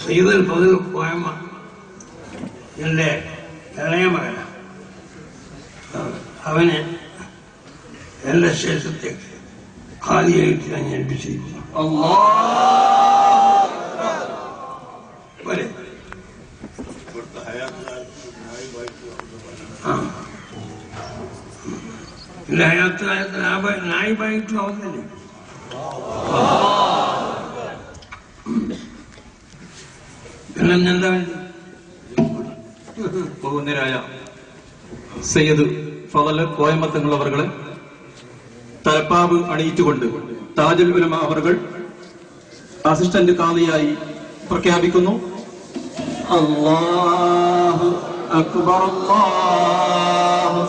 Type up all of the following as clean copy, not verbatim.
സയ്യിദുൽ ഫദ്ൽ കോയമ്മ എൻ്റെ ഇളയ മകനാണ്. അവനെ എൻ്റെ ശേഷത്തേക്ക് ഖാദിയായിട്ട് ഞാൻ ഏൽപ്പിച്ചിരിക്കുന്നു. ഇല്ല, ഹയാത്ത് കാലത്ത് നായിബായിട്ടും അവന്നല്ലേ. പിന്നെന്താ ബഹുമാന്യരായ സയ്യിദ് ഫളൽ കോയമ്മത്തങ്ങൾ അവർകളെ തലപ്പാവ് അണിയിച്ചുകൊണ്ട് താജുൽ ഉലമ അവർകൾ അസിസ്റ്റന്റ് ഖാദിയായി പ്രഖ്യാപിക്കുന്നു. അല്ലാഹു അക്ബർ, അല്ലാഹു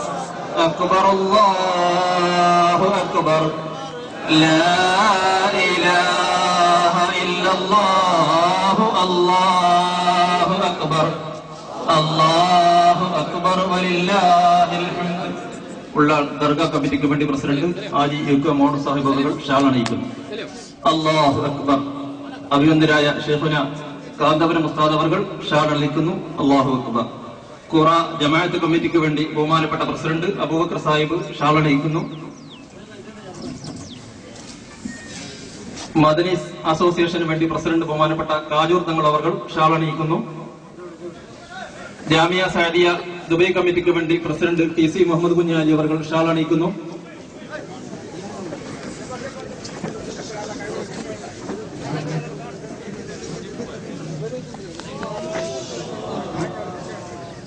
അക്ബർ, അല്ലാഹു അക്ബർ, ലാ ഇലാഹ ഇല്ലല്ലാഹു, അല്ലാഹു അക്ബർ, അല്ലാഹു അക്ബർ, വലില്ലാഹിൽ ഹംദ്. ഉള്ള ദർഗാ കമ്മിറ്റിക്ക് വേണ്ടി പ്രസിഡന്റ് ആജി യുക്ക മോഹൻ സാഹിബ് അവர்கள் ഷാൾ അണിയിക്കുന്നു. അല്ലാഹു അക്ബർ. അഭിനന്ദരായ ഷെയ്ഖുന കാന്തപുരം ഉസ്താദ് അവர்கள் ഷാൾ അണിയിക്കുന്നു. അല്ലാഹു അക്ബർ. ഖുറ ജമാഅത്ത് കമ്മിറ്റിക്ക് വേണ്ടി ബഹുമാനപ്പെട്ട പ്രസിഡന്റ് അബൂബക്കർ സാഹിബ് ഷാൾ അണിയിക്കുന്നു. മദനീസ് അസോസിയേഷന് വേണ്ടി പ്രസിഡന്റ് ബഹുമാനപ്പെട്ട കാജൂർ തങ്ങൾ അവർ ഷാൾ അണിയിക്കുന്നു. ജാമിയ സാദിയ ദുബൈ കമ്മിറ്റിക്ക് വേണ്ടി പ്രസിഡന്റ് TC മുഹമ്മദ് കുഞ്ഞാലി അവർ ഷാൾ അണിയിക്കുന്നു.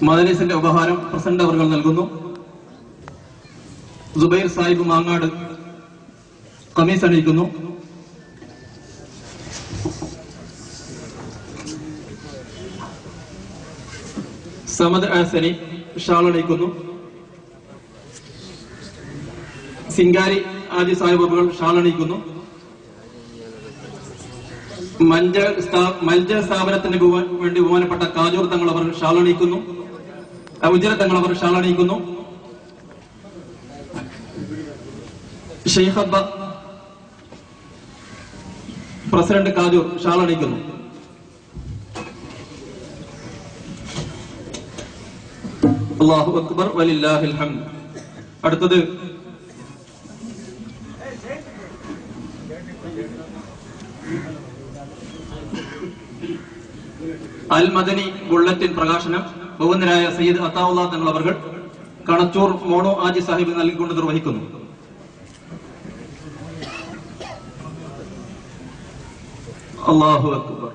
മദനീസിന്റെ ഉപഹാരം പ്രസിഡന്റ് അവർ നൽകുന്നു. സുബൈർ സാഹിബ് മാങ്ങാട് കമീസ് അണിയിക്കുന്നു. സമദ് ആസനി ഷാൾ അണിയിക്കുന്നു. സിംഗാരി ആജി സാഹിബ് അവർ ഷാൾ അണിയിക്കുന്നു. മഞ്ച സ്ഥാപനത്തിന് വേണ്ടി ബഹുമാനപ്പെട്ട കാജൂർ തങ്ങൾ അവർ ഷാൾ അണിയിക്കുന്നു. ഉജ്ജല തങ്ങൾ അവർ ഷാൾ അണിയിക്കുന്നു. ഷെയ്ഖ് അബ്ബ പ്രസിഡന്റ് കാജൂർ ഷാൾ അണിയിക്കുന്നു. അല്ലാഹു അക്ബർ, വലില്ലാഹിൽ ഹംദ്. അടുത്തത് അൽ മദനി ബുള്ളറ്റിൻ പ്രകാശനം ബഹുമാന്യരായ സയ്യിദ് അത്താഉല്ലാ തങ്ങൾ അവർ കണച്ചൂർ മോണോ ആജി സാഹിബ് നൽകിക്കൊണ്ട് നിർവഹിക്കുന്നു. അല്ലാഹു അക്ബർ.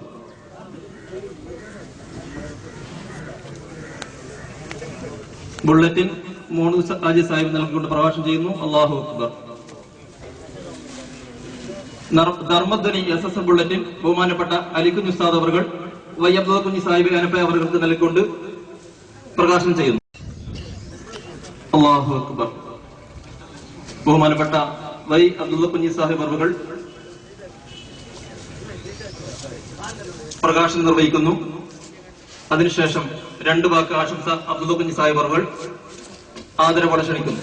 ബുള്ളറ്റിൻ മോണു ആജി സാഹിബ് നൽകിക്കൊണ്ട് പ്രകാശനം ചെയ്യുന്നു. അല്ലാഹു അക്ബർ. ധർമ്മധ്വനി SS ബുള്ളറ്റിൻ ബഹുമാനപ്പെട്ട അലിക്കുഞ്ഞ് ഉസ്താദ് അവർ വൈ അബ്ദുൽ കുഞ്ഞി സാഹിബ് അനപ്പ അവർക്ക് നൽകിക്കൊണ്ട് പ്രകാശനം ചെയ്യുന്നു. അല്ലാഹു അക്ബർ. ബഹുമാനപ്പെട്ട വൈ അബ്ദുൽ കുഞ്ഞി സാഹിബ് അവർ പ്രകാശനം നിർവഹിക്കുന്നു. അതിനുശേഷം 2 വാക്ക് ആശംസ അബ്ദുൽ കുഞ്ഞി സാഹിബ് അവർ ആദരവോടെ ക്ഷണിക്കുന്നു.